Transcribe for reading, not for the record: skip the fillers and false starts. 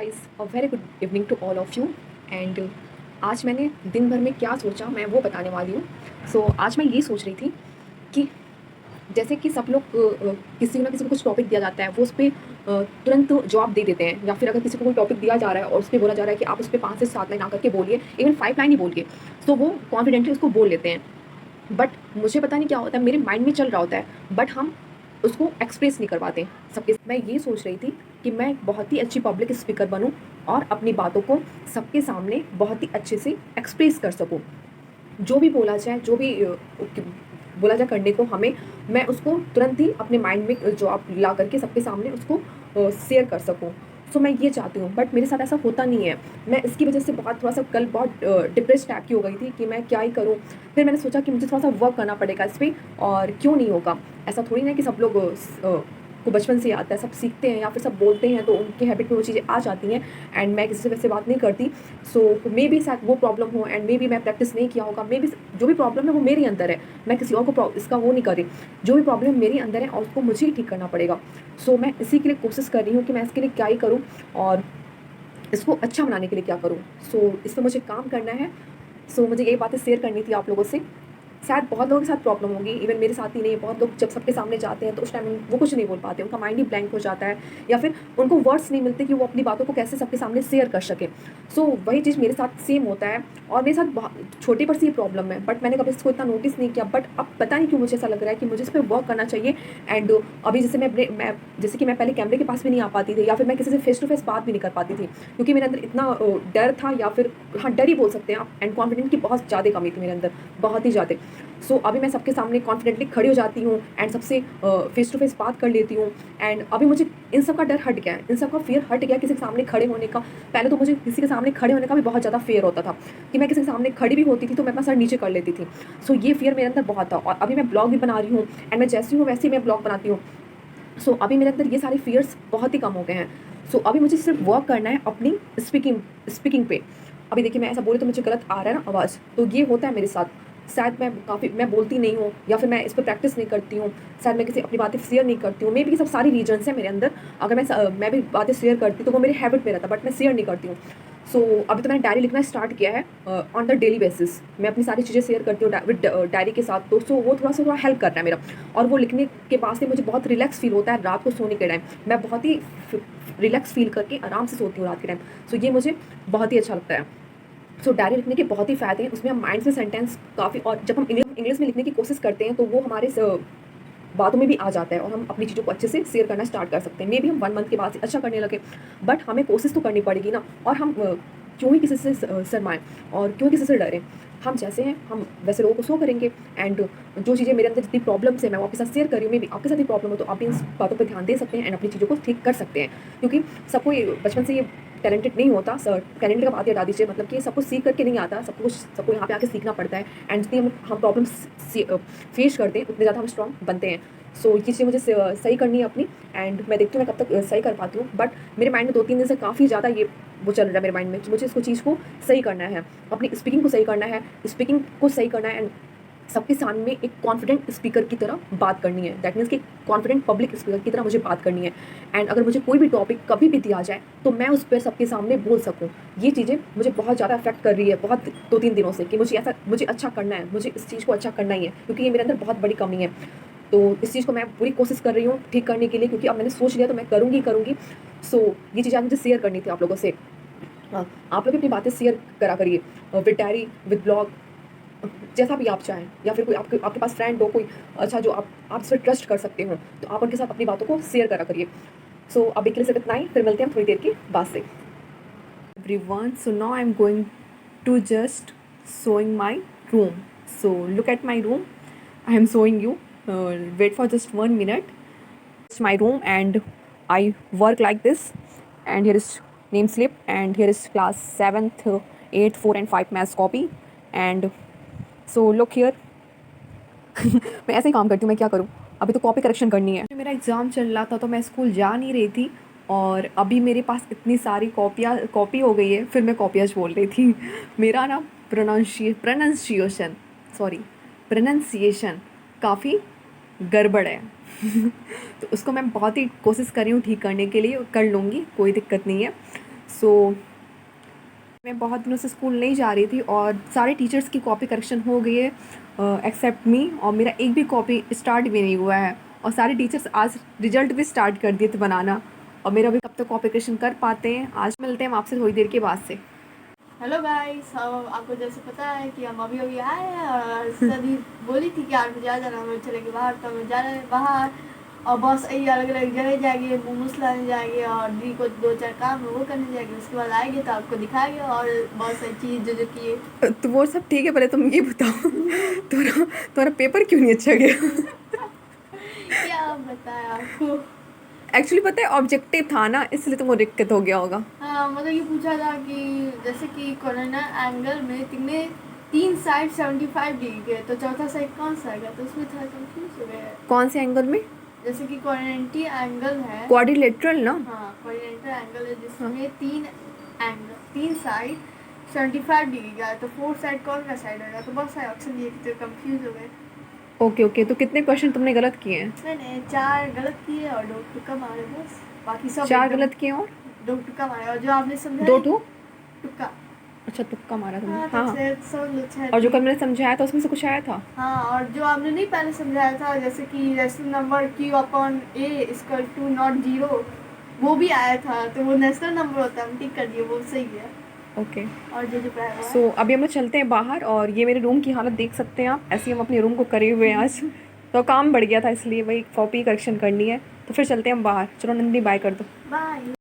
Guys a very good evening to all of you and आज मैंने दिन भर में क्या सोचा मैं वो बताने वाली हूँ। आज मैं ये सोच रही थी कि जैसे कि सब लोग किसी ना किसी को कुछ टॉपिक दिया जाता है वो उस पर तुरंत जवाब दे देते हैं, या फिर अगर किसी को कोई टॉपिक दिया जा रहा है और उस पर बोला जा रहा है कि आप उस पर 5 से 7 लाइन आकर के बोलिए, इवन 5 लाइन ही बोल के, तो वो कॉन्फिडेंटली उसको बोल लेते हैं। बट मुझे पता नहीं क्या होता है, मेरे माइंड में चल रहा होता है बट हम उसको एक्सप्रेस नहीं कर पाते सबके। मैं ये सोच रही थी कि मैं एक बहुत ही अच्छी पब्लिक स्पीकर बनूं और अपनी बातों को सबके सामने बहुत ही अच्छे से एक्सप्रेस कर सकूं। जो भी बोला जाए, जो भी बोला जाए करने को हमें, मैं उसको तुरंत ही अपने माइंड में जवाब ला करके सबके सामने उसको शेयर कर सकूं। मैं ये चाहती हूँ बट मेरे साथ ऐसा होता नहीं है। मैं इसकी वजह से बहुत थोड़ा सा कल बहुत डिप्रेस टाइप की हो गई थी कि मैं क्या ही करूँ। फिर मैंने सोचा कि मुझे थोड़ा सा वर्क करना पड़ेगा इस पर, और क्यों नहीं होगा। ऐसा थोड़ी ना कि सब लोग को बचपन से आता है, सब सीखते हैं या फिर सब बोलते हैं तो उनके हैबिट में वो चीज़ें आ जाती हैं। एंड मैं किसी से वैसे बात नहीं करती, मे बी शायद वो प्रॉब्लम हो, एंड मे बी मैं प्रैक्टिस नहीं किया होगा, मे बी जो भी प्रॉब्लम है वो मेरे अंदर है। मैं किसी और को इसका वो नहीं कर रही। जो भी प्रॉब्लम मेरे अंदर है और उसको मुझे ही ठीक करना पड़ेगा। मैं इसी के लिए कोशिश कर रही हूँ कि मैं इसके लिए क्या ही करूँ और इसको अच्छा बनाने के लिए क्या करूँ। इस पर मुझे काम करना है। मुझे यही बातें शेयर करनी थी आप लोगों से। शायद बहुत लोगों के साथ प्रॉब्लम होगी, इवन मेरे साथ ही नहीं, बहुत लोग जब सबके सामने जाते हैं तो उस टाइम वो कुछ नहीं बोल पाते, उनका माइंड ही ब्लैंक हो जाता है, या फिर उनको वर्ड्स नहीं मिलते कि वो अपनी बातों को कैसे सबके सामने शेयर कर सके। वही चीज़ मेरे साथ सेम होता है और मेरे साथ छोटी पर सी प्रॉब्लम है, बट मैंने कभी इसको इतना नोटिस नहीं किया। बट अब पता नहीं क्यों मुझे ऐसा लग रहा है कि मुझे इस पर वर्क करना चाहिए। एंड अभी जैसे कि मैं पहले कैमरे के पास भी नहीं आ पाती थी, या फिर मैं किसी से फेस टू फेस बात भी नहीं कर पाती थी, क्योंकि मेरे अंदर इतना डर था, या फिर हाँ डर ही बोल सकते हैं आप, एंड कॉन्फिडेंस की बहुत ज़्यादा कमी थी मेरे अंदर, बहुत ही ज़्यादा। अभी मैं सबके सामने कॉन्फिडेंटली खड़ी हो जाती हूँ एंड सबसे फेस टू फेस बात कर लेती हूँ। एंड अभी मुझे इन सब का डर हट गया है, इन सब का फियर हट गया किसी के सामने खड़े होने का। पहले तो मुझे किसी के सामने खड़े होने का भी बहुत ज़्यादा फियर होता था कि मैं किसी के सामने खड़ी भी होती थी तो मैं अपना सर नीचे कर लेती थी। ये फियर मेरे अंदर बहुत था। और अभी मैं ब्लॉग भी बना रही हूँ एंड मैं जैसी हूँ वैसे ही मैं ब्लॉग बनाती हूँ। अभी मेरे अंदर ये सारे फियर्स बहुत ही कम हो गए हैं। अभी मुझे सिर्फ वर्क करना है अपनी स्पीकिंग पे। अभी देखिए मैं ऐसा बोले तो मुझे गलत आ रहा है ना आवाज़, तो ये होता है मेरे साथ। शायद मैं बोलती नहीं हूँ, या फिर मैं इस पर प्रैक्टिस नहीं करती हूँ, शायद मैं किसी अपनी बातें शेयर नहीं करती हूँ। मे बी ये सब सारी रीजन्स हैं मेरे अंदर। अगर मैं भी बातें शेयर करती तो वो मेरे हैबिट में रहता, बट मैं शेयर नहीं करती हूँ। अभी तो मैंने डायरी लिखना स्टार्ट किया है ऑन द डेली बेसिस। मैं अपनी सारी चीज़ें शेयर करती हूँ विद डायरी के साथ, तो वो थोड़ा हेल्प कर रहा है मेरा। और वो लिखने के बाद से मुझे बहुत रिलैक्स फील होता है। रात को सोने के टाइम मैं बहुत ही रिलैक्स फील करके आराम से सोती हूँ रात के टाइम। ये मुझे बहुत ही अच्छा लगता है। डायरी लिखने के बहुत ही फ़ायदे हैं, उसमें हम माइंड से सेंटेंस काफ़ी, और जब हम इंग्लिश में लिखने की कोशिश करते हैं तो वो हमारे बातों में भी आ जाता है और हम अपनी चीज़ों को अच्छे से शेयर करना स्टार्ट कर सकते हैं। मे बी हम 1 मंथ के बाद से अच्छा करने लगे, बट हमें कोशिश तो करनी पड़ेगी ना। और हम क्यों ही किसी से शर्माएं और क्यों किसी से डरें। हम जैसे हैं हम वैसे लोगों को शो करेंगे। एंड जो चीज़ें मेरे अंदर जितनी प्रॉब्लम्स है मैं वो आपके साथ शेयर कर रही हूँ। मे बी आपके साथ ही प्रॉब्लम हो तो आप भी इन बातों पर ध्यान दे सकते हैं एंड अपनी चीज़ों को ठीक कर सकते हैं, क्योंकि सबको ये बचपन से ये टैलेंटेड नहीं होता। टैलेंट का बात हटा दीजिए, मतलब कि सब कुछ सीख करके नहीं आता, सबको यहाँ पे आके सीखना पड़ता है। एंड जितनी हम प्रॉब्लम्स फेस करते हैं उतने ज़्यादा हम स्ट्रॉन्ग बनते हैं। ये चीज़ें मुझे सही करनी है अपनी, एंड मैं देखती हूँ मैं कब तक सही कर पाती हूँ। बट मेरे माइंड में 2-3 दिन से काफ़ी ज़्यादा ये वो चल रहा है मेरे माइंड में कि मुझे इसको चीज़ को सही करना है, अपनी स्पीकिंग को सही करना है, स्पीकिंग को सही करना है, एंड सबके सामने एक कॉन्फिडेंट स्पीकर की तरह बात करनी है। दैट मीन्स कि कॉन्फिडेंट पब्लिक स्पीकर की तरह मुझे बात करनी है। एंड अगर मुझे कोई भी टॉपिक कभी भी दिया जाए तो मैं उस पर सबके सामने बोल सकूँ। ये चीज़ें मुझे बहुत ज़्यादा अफेक्ट कर रही है, बहुत 2-3 दिनों से, कि मुझे अच्छा करना है, मुझे इस चीज़ को अच्छा करना ही है, क्योंकि ये मेरे अंदर बहुत बड़ी कमी है। इस चीज़ को मैं पूरी कोशिश कर रही हूँ ठीक करने के लिए, क्योंकि अब मैंने सोच लिया तो मैं करूँगी ही करूँगी। ये चीज़ें आज मुझे शेयर करनी थी आप लोगों से। आप लोग भी अपनी बातें शेयर करा करिए विद डायरी, विद ब्लॉग, जैसा भी आप चाहें, या फिर कोई आपके पास फ्रेंड हो कोई अच्छा जो आप इस पर ट्रस्ट कर सकते हो, तो आप उनके साथ अपनी बातों को शेयर करा करिए। अभी के लिए सिर्फ इतना ही, फिर मिलते हैं हम थोड़ी देर के बाद से। Everyone, now I am going to just showing my room. Look at my room. I am showing you. Wait for just 1 minute. It's my room and I work like this. And here is name slip, and here is class 7th, 8th, 4 and 5 maths copy. And look here. मैं ऐसे ही काम करती हूँ, मैं क्या करूँ। अभी तो कॉपी करेक्शन करनी है। मेरा एग्ज़ाम चल रहा था तो मैं स्कूल जा नहीं रही थी, और अभी मेरे पास इतनी सारी कॉपी हो गई है, फिर मैं कॉपियाज बोल रही थी। मेरा ना प्रोनाउंसिएशन काफ़ी गड़बड़ है। तो उसको मैं बहुत ही कोशिश कर रही हूँ ठीक करने के लिए, कर लूँगी, कोई दिक्कत नहीं है। सो मैं बहुत दिनों से स्कूल नहीं जा रही थी और सारे टीचर्स की कॉपी करेक्शन हो गई है एक्सेप्ट मी, और मेरा एक भी कॉपी स्टार्ट भी नहीं हुआ है। और सारे टीचर्स आज रिजल्ट भी स्टार्ट कर दिए थे बनाना, और मेरा भी कब तक कॉपी करेक्शन कर पाते हैं। आज मिलते हैं हम आपसे थोड़ी देर के बाद से। हेलो गाइस, हम आपको जैसे पता है कि हम अभी अभी आए हैं और सदी बोली थी कि 8 बजे आ जाना, हम चलेंगे बाहर, तो हम जा रहे हैं बाहर। और बस यही अलग अलग जगह जाएंगे, मोमोज लाने जाएंगे और दी को 2-4 काम है वो करने जाएंगे। उसके बाद आएंगे तो आपको दिखाएंगे और बहुत सारी चीज़ जो जो किए। तो वो सब ठीक है, पहले तुम ये बताओ तुम्हारा पेपर क्यों नहीं अच्छा गया? क्या बताएं आपको। एक्चुअली पता है ऑब्जेक्टिव था ना, इसलिए तुमको दिक्कत हो गया होगा। हाँ, मतलब ये पूछा था कि जैसे कि कोरोना एंगल में तुमने 3 साइड 75 डिग्री के, तो चौथा साइड कौन सा आएगा, तो उसमें थोड़ा कंफ्यूज हो गया। कौन से एंगल में? जैसे कि क्वाड्रेंटी एंगल है। क्वाड्रिलेटरल ना? हाँ, क्वाड्रेंटल एंगल है जिसमें 3 साइड 75 डिग्री का है, तो 4 साइड कौन का साइड होगा, तो बहुत सारे ऑप्शन दिए थे, तो कंफ्यूज हो गए। ओके ओके, तो कितने क्वेश्चन तुमने गलत किए हैं? मैंने 4 गलत किए और 2 तुक्का मारे, बस बाकी सब 4 एकदम। गलत किए और 2 तुक्का मारे, और जो आपने समझा 2 ठो? तुक्का। अच्छा, तुक्का मारा तुमने। हाँ, हाँ तो हाँ। समझ लो 6। और जो कल मैंने समझाया था उसमें से कुछ आया था? हाँ, और जो आपने नहीं पहले समझाया था, जैसे कि rational number Q/A equal to not 0, वो भी आया था, तो वो नेशनल नंबर होता है, हम टिक कर दिए, वो सही है। ओके। और जो पढ़ाया हुआ है। सो अभी हम लोग चलते हैं बाहर, और ये मेरे रूम की हालत देख सकते हैं आप। ऐसे ही हम अपने रूम को करे हुए हैं आज, तो काम बढ़ गया था इसलिए वही कॉपी करेक्शन करनी है। तो फिर चलते हैं हम बाहर। चलो नंदी, बाय कर दो। बाय।